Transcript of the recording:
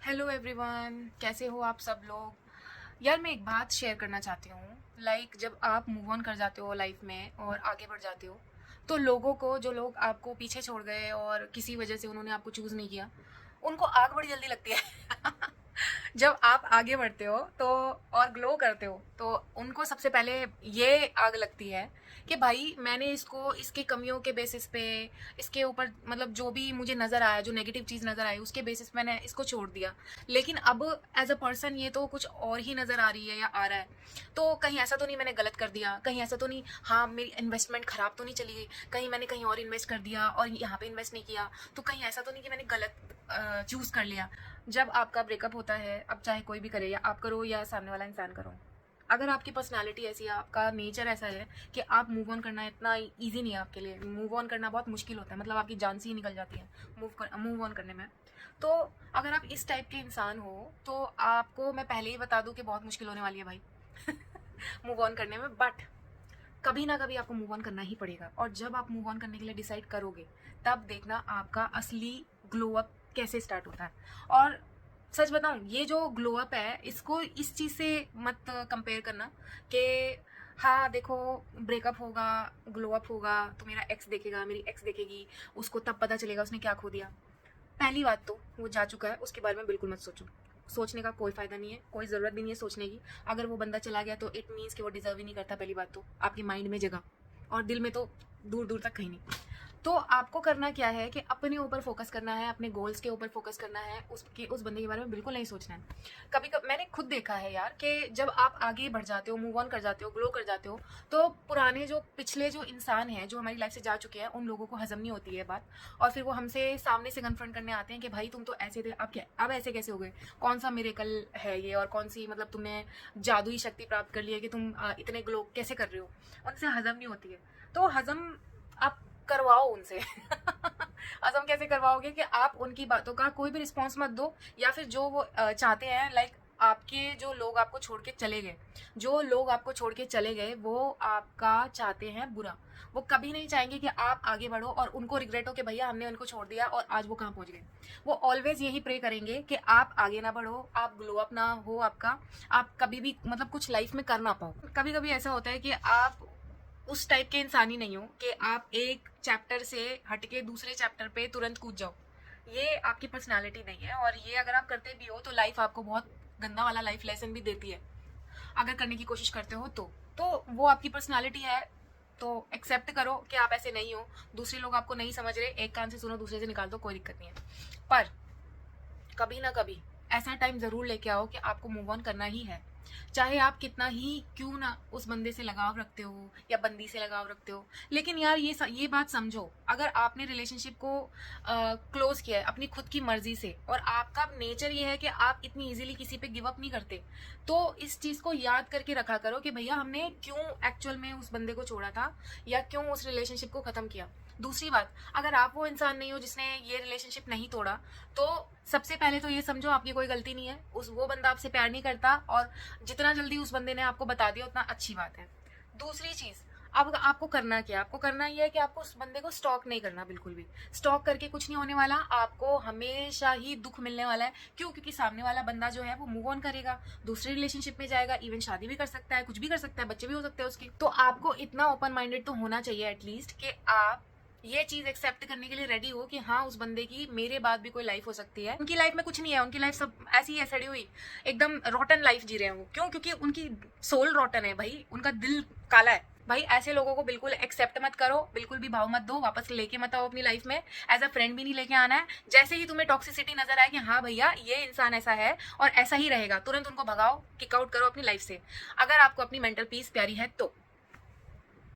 Hello everyone, कैसे हो आप सब लोग। यार मैं एक बात शेयर करना चाहती हूँ। जब आप मूव ऑन कर जाते हो लाइफ में और आगे बढ़ जाते हो, तो लोगों को, जो लोग आपको पीछे छोड़ गए और किसी वजह से उन्होंने आपको चूज़ नहीं किया, उनको आग बड़ी जल्दी लगती है। जब आप आगे बढ़ते हो तो और ग्लो करते हो, तो उनको सबसे पहले ये आग लगती है कि भाई मैंने इसको इसकी कमियों के बेसिस पे, इसके ऊपर मतलब जो भी मुझे नज़र आया, जो नेगेटिव चीज़ नज़र आई उसके बेसिस पे मैंने इसको छोड़ दिया। लेकिन अब एज अ पर्सन ये तो कुछ और ही नज़र आ रही है या आ रहा है। तो कहीं ऐसा तो नहीं मैंने गलत कर दिया, कहीं ऐसा तो नहीं, हाँ मेरी इन्वेस्टमेंट ख़राब तो नहीं चली गई, कहीं मैंने कहीं और इन्वेस्ट कर दिया और यहाँ पे इन्वेस्ट नहीं किया, तो कहीं ऐसा तो नहीं कि मैंने गलत चूज़ कर लिया। जब आपका ब्रेकअप होता है, अब चाहे कोई भी करे, या आप करो या सामने वाला इंसान करो, अगर आपकी पर्सनालिटी ऐसी है, आपका नेचर ऐसा है कि आप मूव ऑन करना इतना ईजी नहीं है आपके लिए, मूव ऑन करना बहुत मुश्किल होता है, मतलब आपकी जान से ही निकल जाती है मूव ऑन करने में। तो अगर आप इस टाइप के इंसान हो तो आपको मैं पहले ही बता दूं कि बहुत मुश्किल होने वाली है भाई। मूव ऑन करने में, बट कभी ना कभी आपको मूव ऑन करना ही पड़ेगा। और जब आप मूव ऑन करने के लिए डिसाइड करोगे, तब देखना आपका असली ग्लो अप कैसे स्टार्ट होता है। और सच बताऊं, ये जो ग्लो अप है, इसको इस चीज़ से मत कंपेयर करना कि हाँ देखो ब्रेकअप होगा, ग्लो अप होगा तो मेरा एक्स देखेगा, मेरी एक्स देखेगी, उसको तब पता चलेगा उसने क्या खो दिया। पहली बात तो वो जा चुका है, उसके बारे में बिल्कुल मत सोचो। सोचने का कोई फ़ायदा नहीं है, कोई ज़रूरत भी नहीं है सोचने की। अगर वो बंदा चला गया तो इट मीन्स कि वो डिज़र्व ही नहीं करता, पहली बात तो आपके माइंड में जगह, और दिल में तो दूर दूर तक कहीं नहीं। तो आपको करना क्या है कि अपने ऊपर फोकस करना है, अपने गोल्स के ऊपर फोकस करना है, उस बंदे के बारे में बिल्कुल नहीं सोचना है। कभी कभी मैंने खुद देखा है यार कि जब आप आगे बढ़ जाते हो, मूव ऑन कर जाते हो, ग्लो कर जाते हो, तो पुराने जो पिछले जो इंसान हैं, जो हमारी लाइफ से जा चुके हैं, उन लोगों को हजम नहीं होती है बात। और फिर वो हमसे सामने से कन्फ्रंट करने आते हैं कि भाई तुम तो ऐसे थे, अब क्या, अब ऐसे कैसे हो गए, कौन सा मिरेकल है ये, और कौन सी मतलब तुमने जादुई शक्ति प्राप्त कर ली है कि तुम इतने ग्लो कैसे कर रहे हो। उनसे हजम नहीं होती है, तो हजम आप करवाओ उनसे। हजम कैसे करवाओगे कि आप उनकी बातों का कोई भी रिस्पॉन्स मत दो, या फिर जो वो चाहते हैं, आपके जो लोग आपको छोड़ के चले गए, जो लोग आपको छोड़ के चले गए वो आपका चाहते हैं बुरा। वो कभी नहीं चाहेंगे कि आप आगे बढ़ो और उनको रिग्रेट हो कि भैया हमने उनको छोड़ दिया और आज वो कहाँ पहुंच गए। वो ऑलवेज यही प्रे करेंगे कि आप आगे ना बढ़ो, आप ग्लो अप ना हो आपका, आप कभी भी मतलब कुछ लाइफ में कर ना पाओ। कभी कभी ऐसा होता है कि आप उस टाइप के इंसान ही नहीं हो कि आप एक चैप्टर से हटके दूसरे चैप्टर पे तुरंत कूद जाओ। ये आपकी पर्सनालिटी नहीं है, और ये अगर आप करते भी हो तो लाइफ आपको बहुत गंदा वाला लाइफ लेसन भी देती है, अगर करने की कोशिश करते हो तो वो आपकी पर्सनालिटी है। तो एक्सेप्ट करो कि आप ऐसे नहीं हो। दूसरे लोग आपको नहीं समझ रहे, एक कान से सुनो दूसरे से निकाल दो, कोई दिक्कत नहीं है। पर कभी ना कभी ऐसा टाइम ज़रूर लेके आओ कि आपको मूव ऑन करना ही है। चाहे आप कितना ही क्यों ना उस बंदे से लगाव रखते हो या बंदी से लगाव रखते हो, लेकिन यार ये बात समझो, अगर आपने रिलेशनशिप को क्लोज किया है अपनी खुद की मर्जी से, और आपका नेचर ये है कि आप इतनी इजीली किसी पे गिव अप नहीं करते, तो इस चीज़ को याद करके रखा करो कि भैया हमने क्यों एक्चुअल में उस बंदे को छोड़ा था, या क्यों उस रिलेशनशिप को ख़त्म किया। दूसरी बात, अगर आप वो इंसान नहीं हो जिसने ये रिलेशनशिप नहीं तोड़ा, तो सबसे पहले तो ये समझो आपकी कोई गलती नहीं है, उस वो बंदा आपसे प्यार नहीं करता, और जितना जल्दी उस बंदे ने आपको बता दिया उतना अच्छी बात है। दूसरी चीज़, अब आपको करना क्या, आपको करना ये है कि आपको उस बंदे को स्टॉक नहीं करना, बिल्कुल भी स्टॉक करके कुछ नहीं होने वाला, आपको हमेशा ही दुख मिलने वाला है। क्यों? क्योंकि सामने वाला बंदा जो है वो मूव ऑन करेगा, दूसरे रिलेशनशिप में जाएगा, इवन शादी भी कर सकता है, कुछ भी कर सकता है, बच्चे भी हो सकते हैं उसके। तो आपको इतना ओपन माइंडेड तो होना चाहिए एटलीस्ट कि आप ये चीज एक्सेप्ट करने के लिए रेडी हो कि हाँ उस बंदे की मेरे बाद भी कोई लाइफ हो सकती है। उनकी लाइफ में कुछ नहीं है, उनकी लाइफ सब ऐसी है, सड़ी हुई, एकदम रॉटन लाइफ जी रहे हैं वो। क्यों? क्योंकि उनकी सोल रॉटन है भाई, उनका दिल काला है भाई। ऐसे लोगों को बिल्कुल एक्सेप्ट मत करो, बिल्कुल भी भाव मत दो, वापस लेके मत आओ अपनी लाइफ में, एज अ फ्रेंड भी नहीं लेके आना है। जैसे ही तुम्हें टॉक्सिसिटी नजर आए कि हाँ भैया ये इंसान ऐसा है और ऐसा ही रहेगा, तुरंत उनको भगाओ, किक आउट करो अपनी लाइफ से, अगर आपको अपनी मेंटल पीस प्यारी है तो।